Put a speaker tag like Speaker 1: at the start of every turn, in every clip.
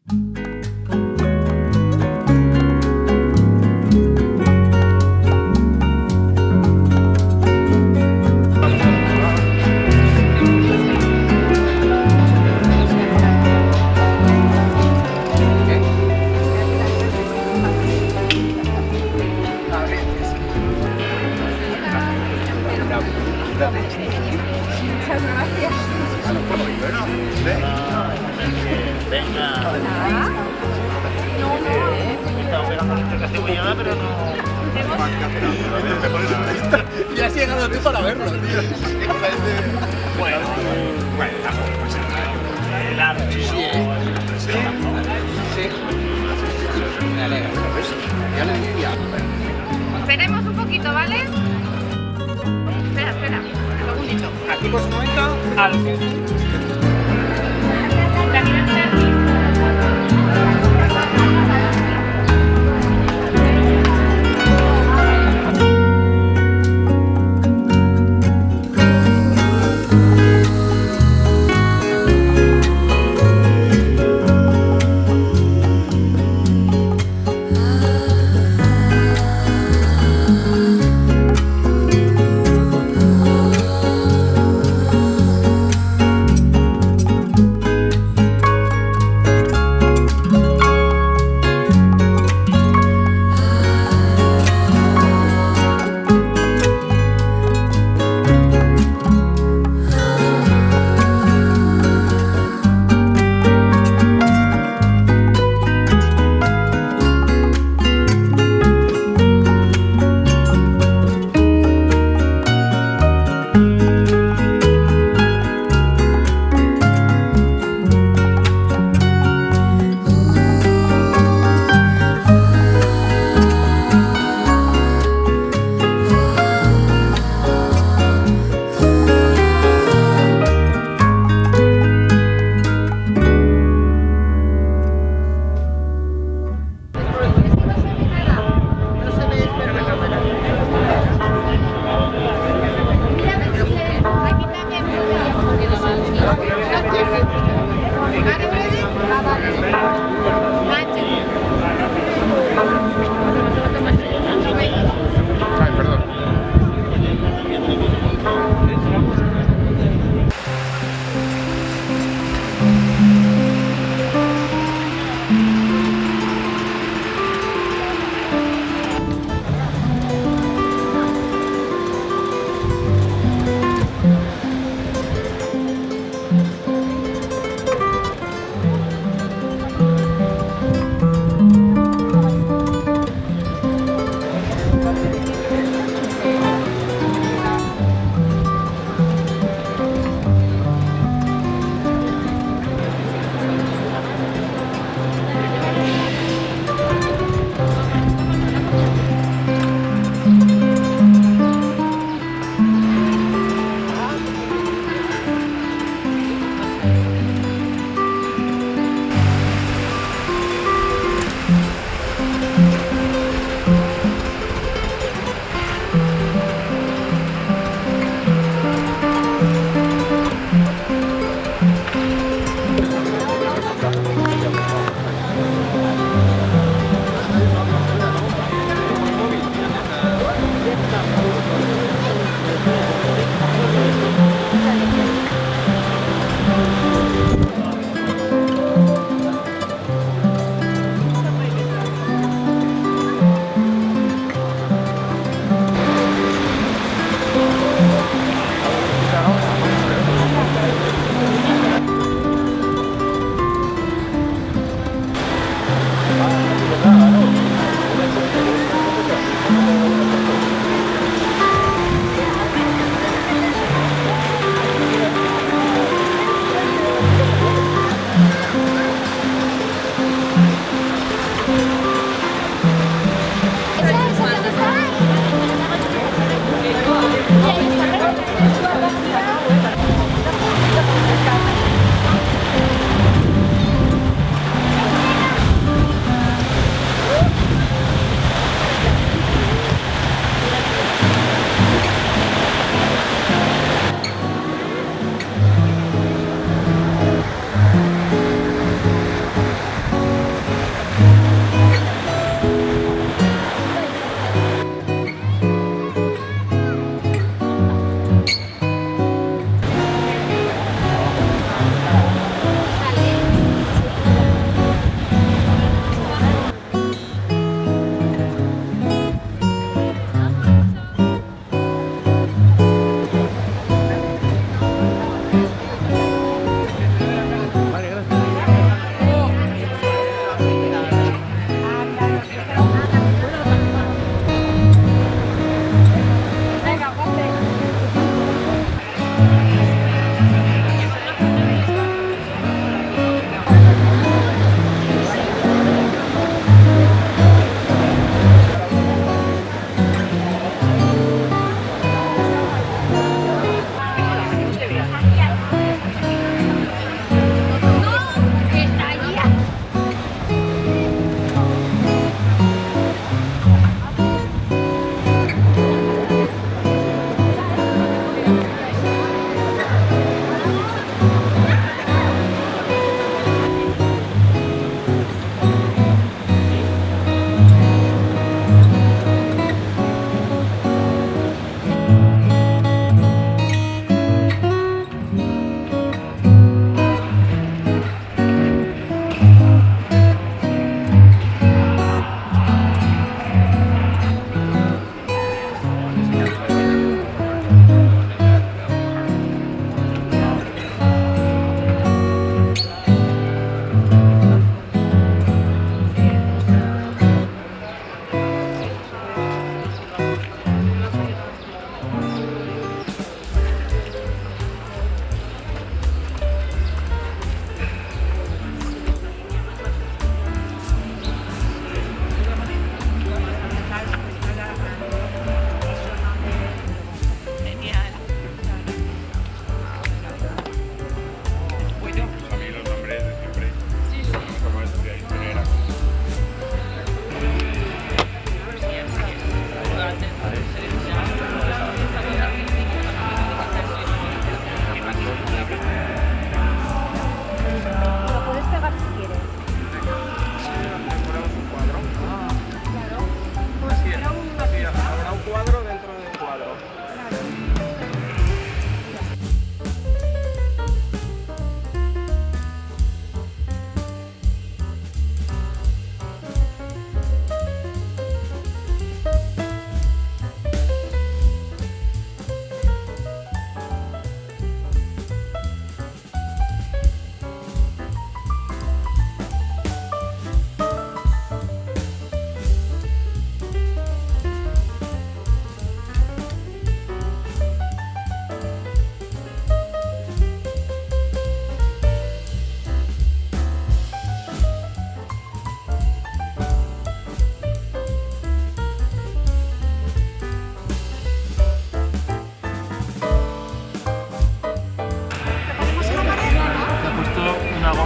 Speaker 1: Muchas gracias.
Speaker 2: Venga. Estamos pegando la cebollada, pero no.
Speaker 3: Ya has llegado tú para verlo, tío.
Speaker 2: Bueno, tampoco puede ser el arte.
Speaker 3: Sí, sí. Me alegra. ¿Ves? Ya le diría.
Speaker 1: Esperemos un poquito, ¿vale? Espera, un segundito.
Speaker 3: Aquí pues un momento. Al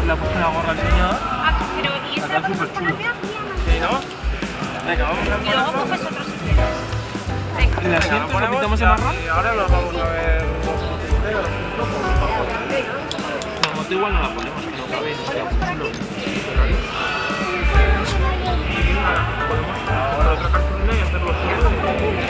Speaker 4: le ha puesto la gorra al señor.
Speaker 1: Ah, pero ¿y esta
Speaker 4: Está súper chulo.
Speaker 2: ¿Sí, no? Venga, vamos a
Speaker 1: Y luego coges otro si quieres. Venga.
Speaker 4: ¿Y el asiento? ¿Lo pintamos en marrón?
Speaker 2: Y ahora los vamos a ver
Speaker 4: La moto igual no la ponemos, que no cabe, no queda chulo. Podemos ahora otra cartulina y hacerlo chulo.